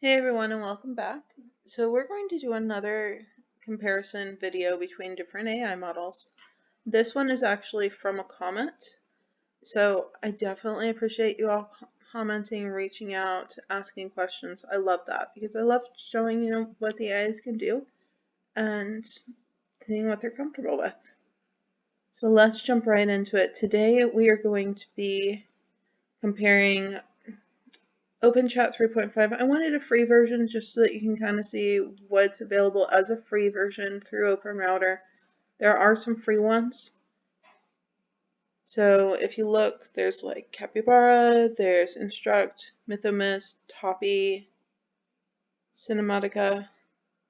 Hey everyone and welcome back. So we're going to do another comparison video between different AI models. This one is actually from a comment. So I definitely appreciate you all commenting, reaching out, asking questions. I love that because I love showing what the AIs can do and seeing what they're comfortable with. So let's jump right into it. Today we are going to be comparing OpenChat 3.5. I wanted a free version just so that you can kind of see what's available as a free version through OpenRouter. There are some free ones. So if you look, there's like Capybara, there's Instruct, Mythomist, Toppy, Cinematica.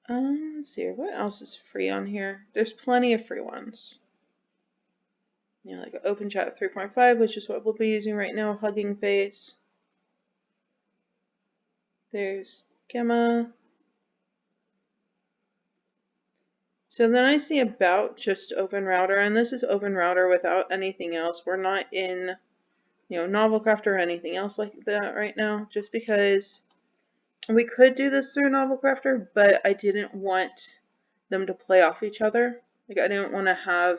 Let's see, what else is free on here? There's plenty of free ones. Like OpenChat 3.5, which is what we'll be using right now, Hugging Face. There's Gemma. So then I see about just OpenRouter, and this is OpenRouter without anything else. We're not in, Novelcraft or anything else like that right now, just because we could do this through Novelcrafter, but I didn't want them to play off each other. Like, I didn't want to have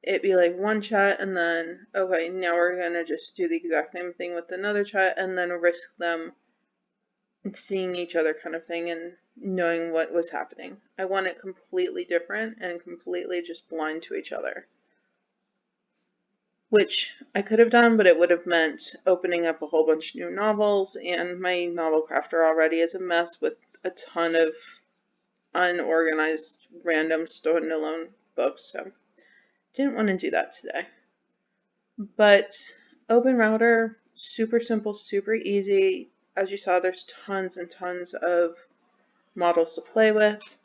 it be like one chat and then, okay, now we're going to just do the exact same thing with another chat and then risk them seeing each other kind of thing and knowing what was happening. I want it completely different and completely just blind to each other. Which I could have done, but it would have meant opening up a whole bunch of new novels, and my novel crafter already is a mess with a ton of unorganized, random, standalone books, so didn't want to do that today. But OpenRouter, super simple, super easy. As you saw, there's tons and tons of models to play with.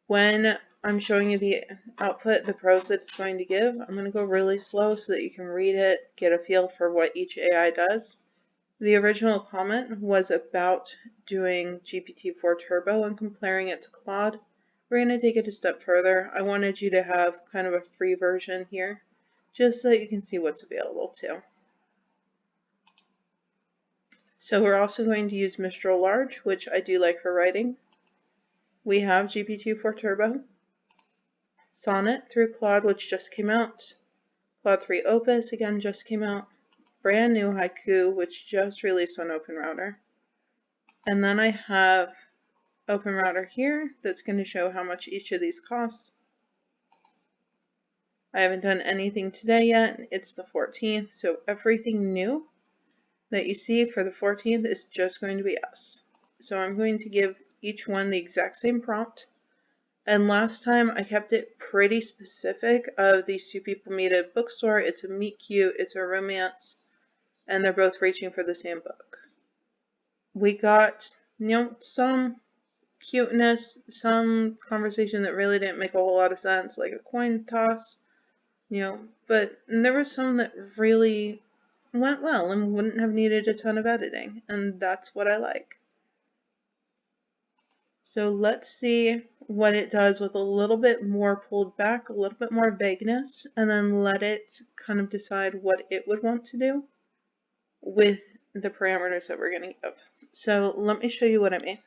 When I'm showing you the output, the prose that it's going to give, I'm going to go really slow so that you can read it, get a feel for what each AI does. The original comment was about doing GPT-4 Turbo and comparing it to Claude. We're going to take it a step further. I wanted you to have kind of a free version here, just so that you can see what's available too. So we're also going to use Mistral Large, which I do like for writing. We have GPT-4 Turbo, Sonnet through Claude, which just came out, Claude 3 Opus, again, just came out, brand new Haiku, which just released on OpenRouter. And then I have OpenRouter here that's going to show how much each of these costs. I haven't done anything today yet. It's the 14th, so everything new that you see for the 14th is just going to be us. So I'm going to give each one the exact same prompt. And last time I kept it pretty specific of these two people meet at a bookstore. It's a meet cute, it's a romance, and they're both reaching for the same book. We got, some cuteness, some conversation that really didn't make a whole lot of sense, like a coin toss, but there was some that really went well and wouldn't have needed a ton of editing, and that's what I like. So let's see what it does with a little bit more pulled back, a little bit more vagueness, and then let it kind of decide what it would want to do with the parameters that we're going to give. So let me show you what I mean.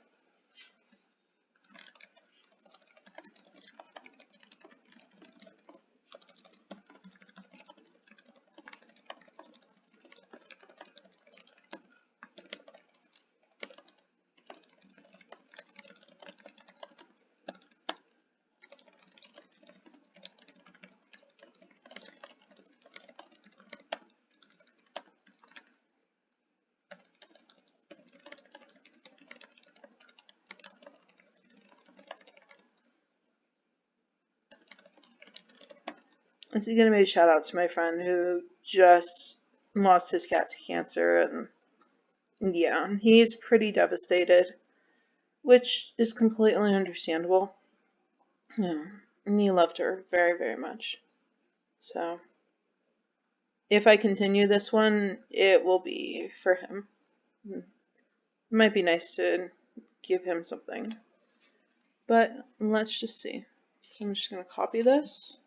This is going to be a shout out to my friend who just lost his cat to cancer, and yeah, he's pretty devastated, which is completely understandable. Yeah, and he loved her very, very much. So if I continue this one, it will be for him. It might be nice to give him something. But let's just see. So I'm just going to copy this.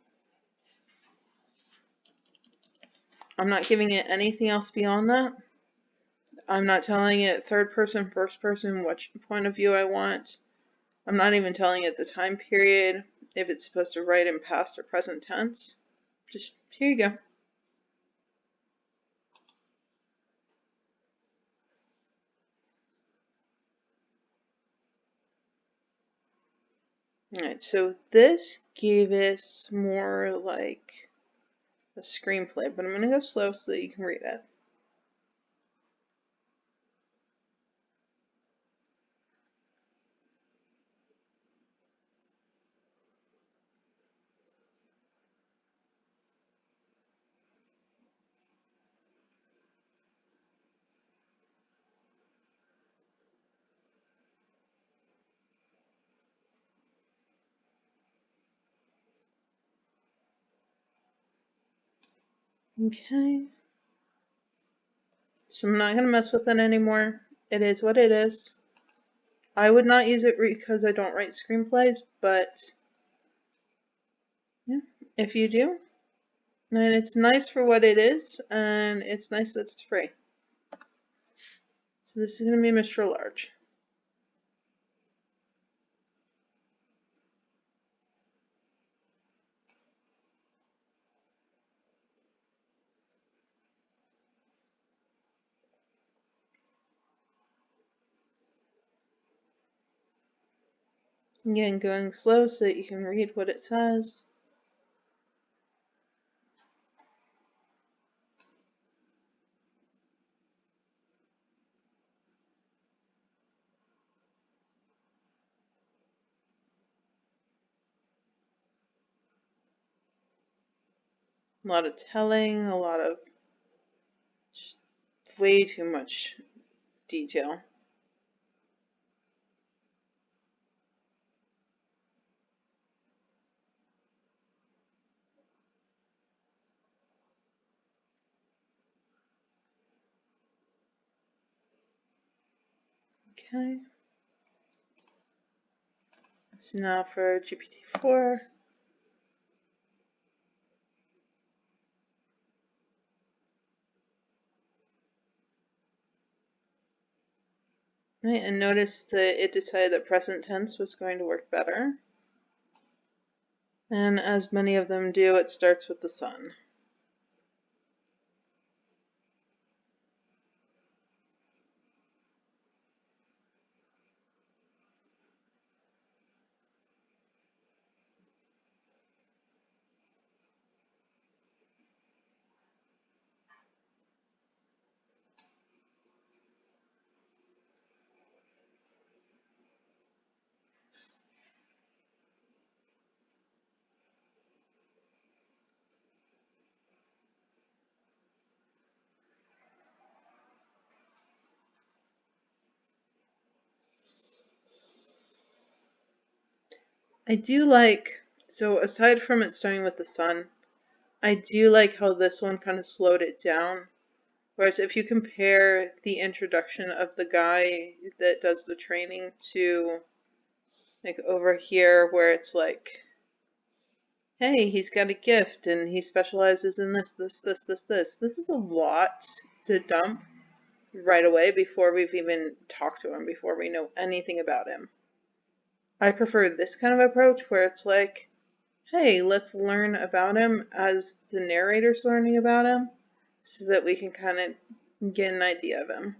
I'm not giving it anything else beyond that. I'm not telling it third person, first person, which point of view I want. I'm not even telling it the time period, if it's supposed to write in past or present tense. Just, here you go. Alright, so this gave us more like a screenplay, but I'm going to go slow so that you can read it. Okay. So I'm not going to mess with it anymore. It is what it is. I would not use it because I don't write screenplays, but yeah, if you do, and it's nice for what it is, and it's nice that it's free. So this is going to be Mistral Large. Again, going slow so that you can read what it says. A lot of telling, a lot of just way too much detail. Okay. So now for GPT-4. Right, and notice that it decided that present tense was going to work better. And as many of them do, it starts with the sun. I do like, so aside from it starting with the sun, I do like how this one kind of slowed it down. Whereas if you compare the introduction of the guy that does the training to like over here where it's like, hey, he's got a gift and he specializes in this. This is a lot to dump right away before we've even talked to him, before we know anything about him. I prefer this kind of approach where it's like, hey, let's learn about him as the narrator's learning about him so that we can kind of get an idea of him.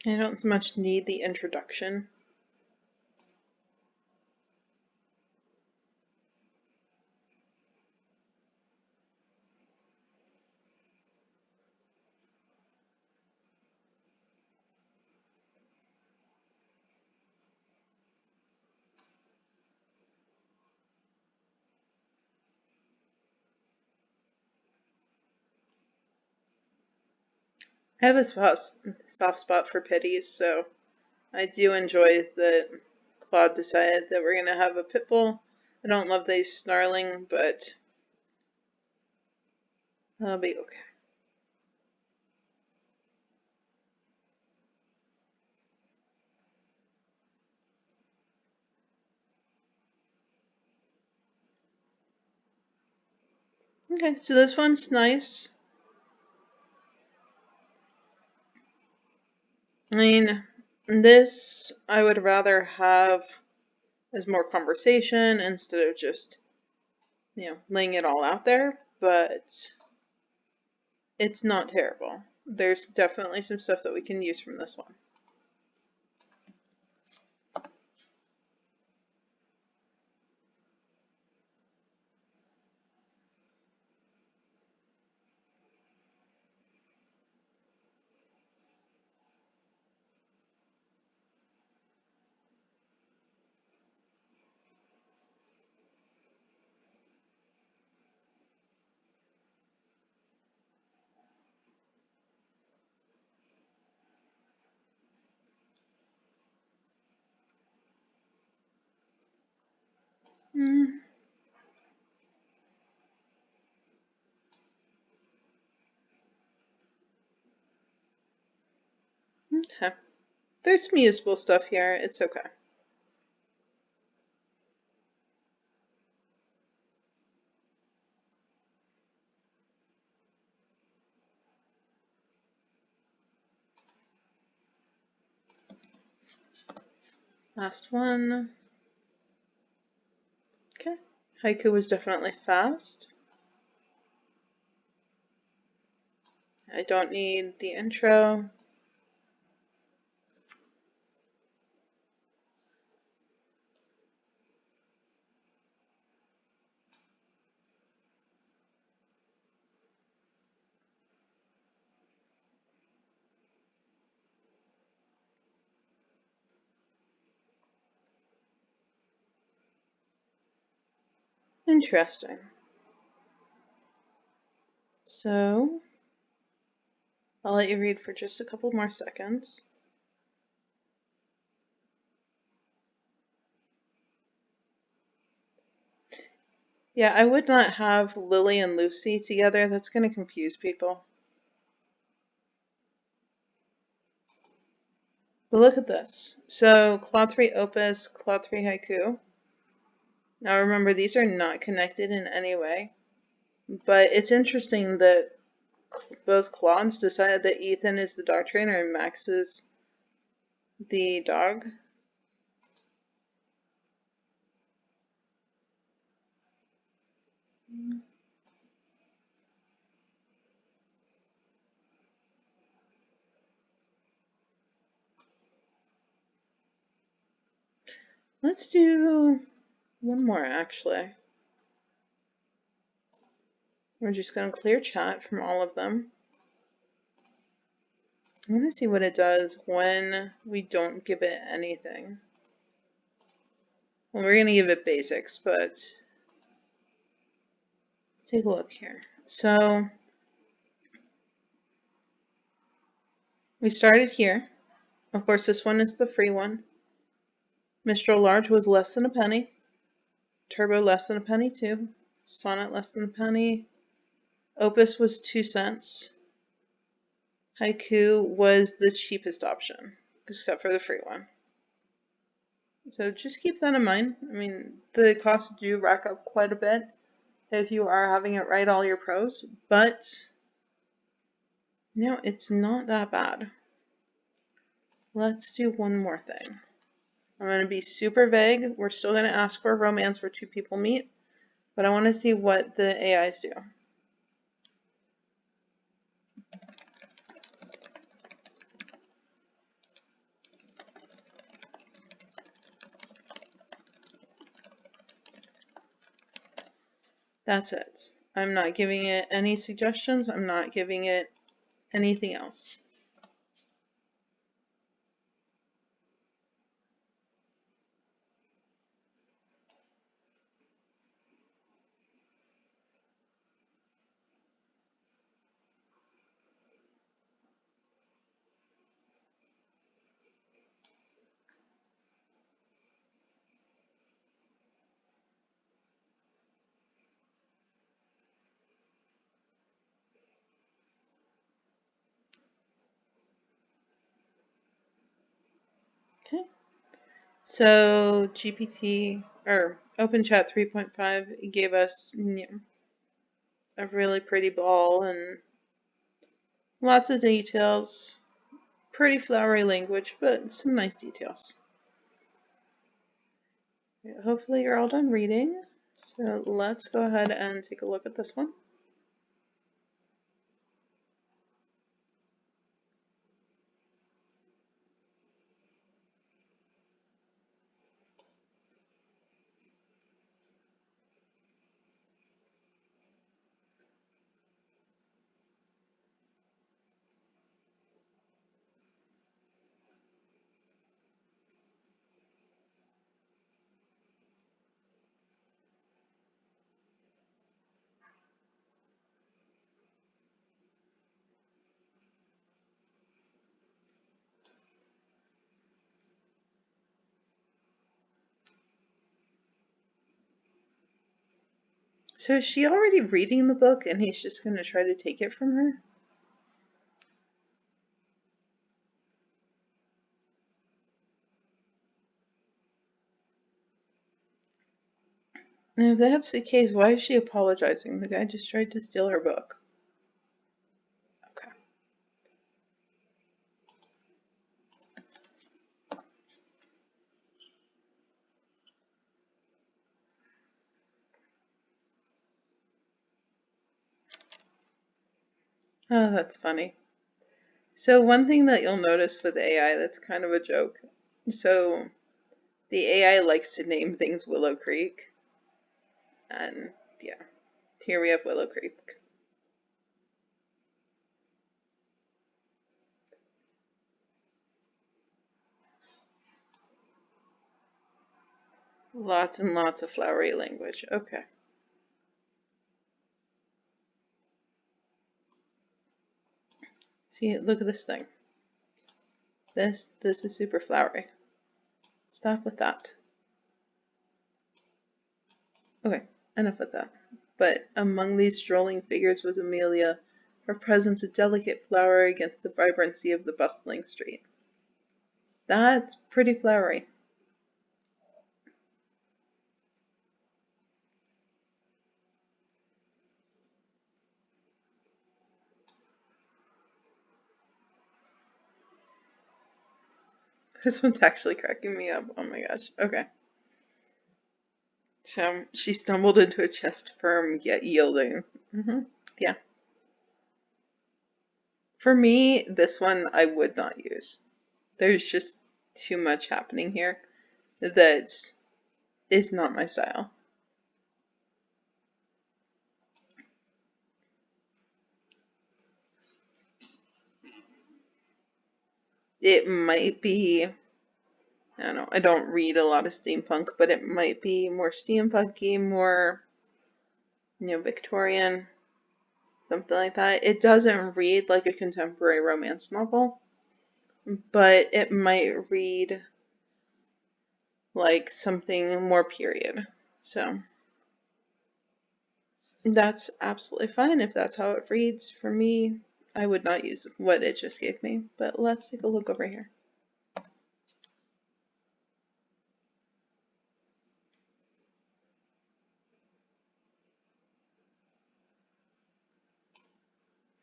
I don't so much need the introduction. I have a soft spot for pitties, so I do enjoy that Claude decided that we're going to have a pit bull. I don't love these snarling, but That'll be okay. Okay, so this one's nice. I mean, this I would rather have as more conversation instead of just, laying it all out there, but it's not terrible. There's definitely some stuff that we can use from this one. Mm. Okay. There's some usable stuff here. It's okay. Last one. Okay. Haiku was definitely fast. I don't need the intro. Interesting. So, I'll let you read for just a couple more seconds. Yeah, I would not have Lily and Lucy together. That's going to confuse people. But look at this. So, Claude 3 Opus, Claude 3 Haiku. Now remember, these are not connected in any way. But it's interesting that both Claudes decided that Ethan is the dog trainer and Max is the dog. Let's do one more, actually. We're just going to clear chat from all of them. I want to see what it does when we don't give it anything. Well, we're going to give it basics, but let's take a look here. So we started here. Of course, this one is the free one. Mistral Large was less than a penny. Turbo less than a penny too. Sonnet less than a penny. Opus was 2 cents. Haiku was the cheapest option, except for the free one. So just keep that in mind. I mean, the costs do rack up quite a bit if you are having it write all your prose, but no, it's not that bad. Let's do one more thing. I'm going to be super vague. We're still going to ask for a romance where 2 people meet, but I want to see what the AIs do. That's it. I'm not giving it any suggestions. I'm not giving it anything else. So GPT or OpenChat 3.5 gave us a really pretty ball and lots of details. Pretty flowery language, but some nice details. Hopefully you're all done reading. So let's go ahead and take a look at this one. So is she already reading the book and he's just going to try to take it from her? And if that's the case, why is she apologizing? The guy just tried to steal her book. Okay. Oh, that's funny. So one thing that you'll notice with AI that's kind of a joke. So the AI likes to name things Willow Creek. And yeah, here we have Willow Creek. Lots and lots of flowery language. Okay. See, look at this thing. This is super flowery. Stop with that. Okay, enough with that. But among these strolling figures was Amelia, her presence a delicate flower against the vibrancy of the bustling street. That's pretty flowery. This one's actually cracking me up. Oh my gosh. Okay. So she stumbled into a chest firm yet yielding. Yeah. For me, this one I would not use. There's just too much happening here that is not my style. It might be, I don't know, I don't read a lot of steampunk, but it might be more steampunky, more, Victorian, something like that. It doesn't read like a contemporary romance novel, but it might read like something more period. So that's absolutely fine if that's how it reads. For me, I would not use what it just gave me, but let's take a look over here.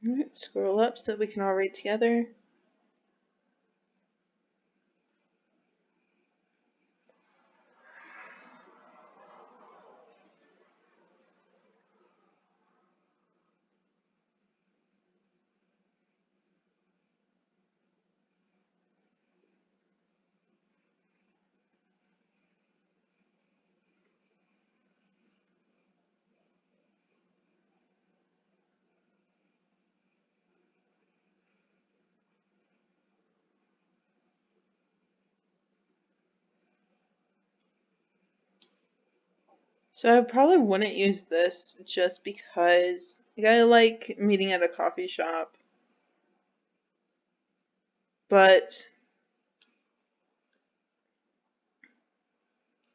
Alright, scroll up so we can all read together. So I probably wouldn't use this just because I like meeting at a coffee shop, but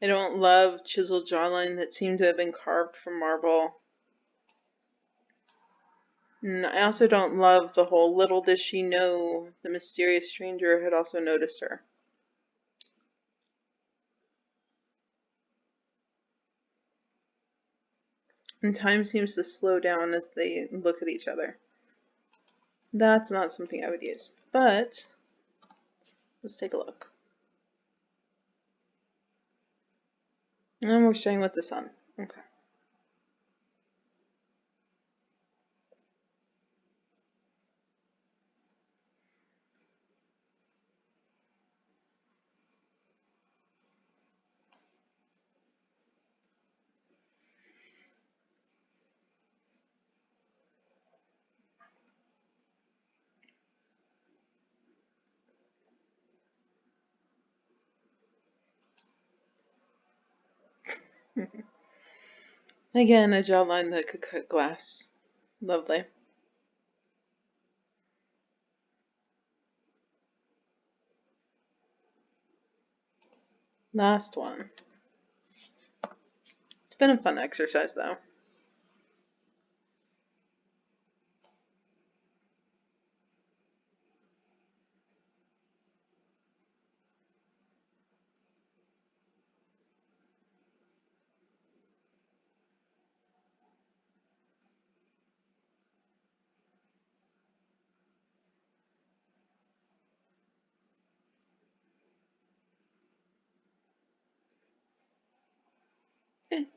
I don't love chiseled jawline that seem to have been carved from marble. And I also don't love the whole little does she know the mysterious stranger had also noticed her. And time seems to slow down as they look at each other. That's not something I would use, but let's take a look. And we're starting with the sun. Okay. Again, a jawline that could cut glass. Lovely. Last one. It's been a fun exercise though.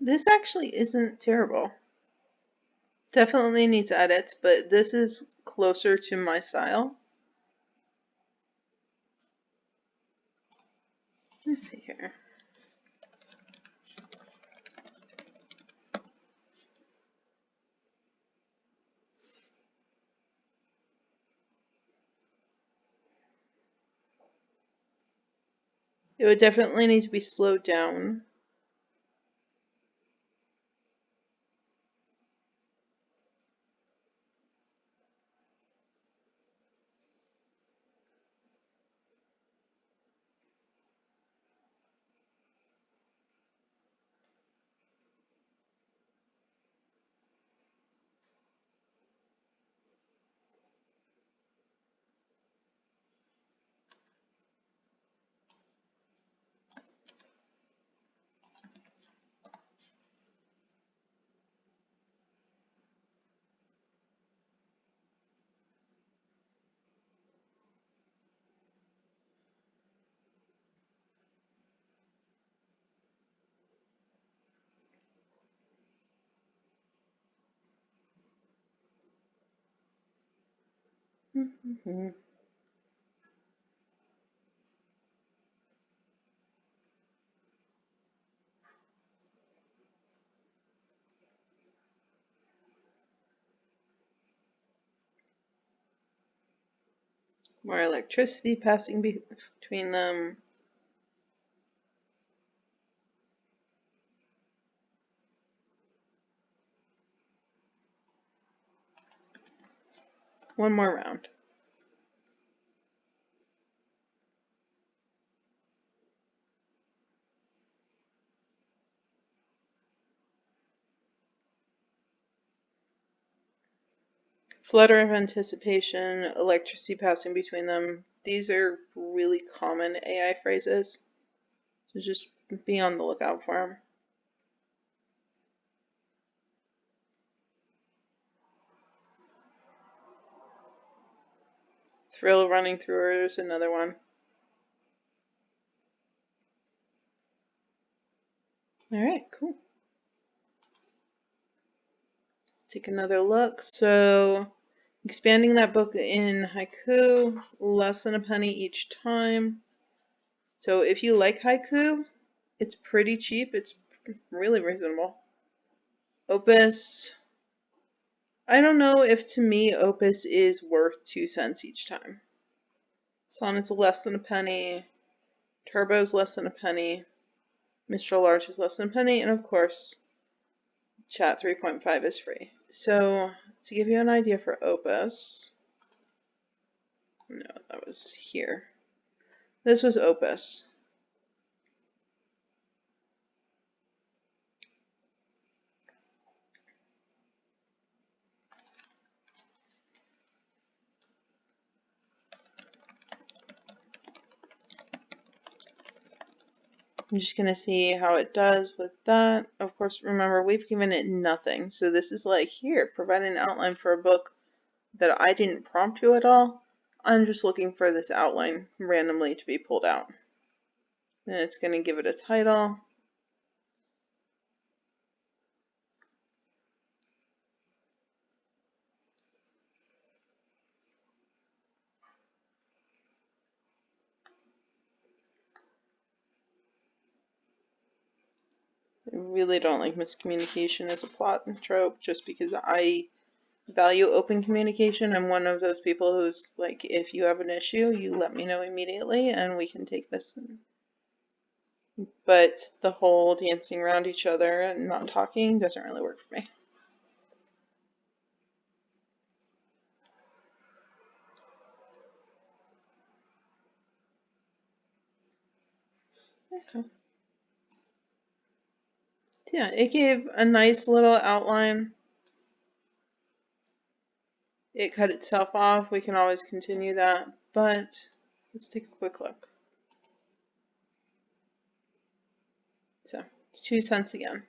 This actually isn't terrible. Definitely needs edits, but this is closer to my style. Let's see here. It would definitely need to be slowed down. More electricity passing between them. One more round. Flutter of anticipation, electricity passing between them. These are really common AI phrases. So just be on the lookout for them. Thrill running through her is another one. Alright, cool. Let's take another look. So, expanding that book in Haiku, less than a penny each time. So if you like Haiku, it's pretty cheap. It's really reasonable. Opus, I don't know if to me Opus is worth 2 cents each time. Sonnet's less than a penny. Turbo's less than a penny. Mistral Large is less than a penny. And of course, Chat 3.5 is free. So to give you an idea for Opus, no, that was here. This was Opus. I'm just going to see how it does with that. Of course, remember, we've given it nothing. So this is like, here, provide an outline for a book that I didn't prompt you at all. I'm just looking for this outline randomly to be pulled out. And it's going to give it a title. I really don't like miscommunication as a plot trope just because I value open communication. I'm one of those people who's like, if you have an issue, you let me know immediately and we can take this. But the whole dancing around each other and not talking doesn't really work for me. Okay. Yeah, it gave a nice little outline. It cut itself off. We can always continue that, but let's take a quick look. So, 2 cents again.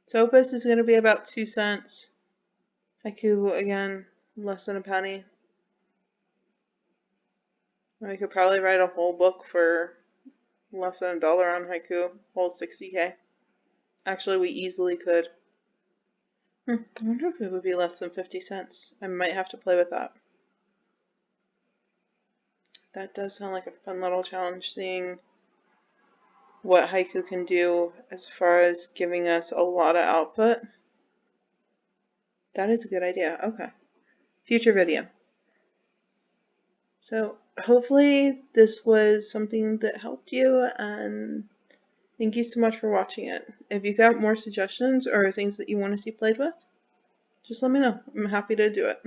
So Opus is going to be about 2 cents. Haiku, again, less than a penny. I could probably write a whole book for less than $1 on Haiku, whole 60K. Actually, we easily could. I wonder if it would be less than 50 cents. I might have to play with that. That does sound like a fun little challenge, seeing what Haiku can do as far as giving us a lot of output. That is a good idea. Okay. Future video. So hopefully this was something that helped you, and thank you so much for watching it. If you got more suggestions or things that you want to see played with, just let me know. I'm happy to do it.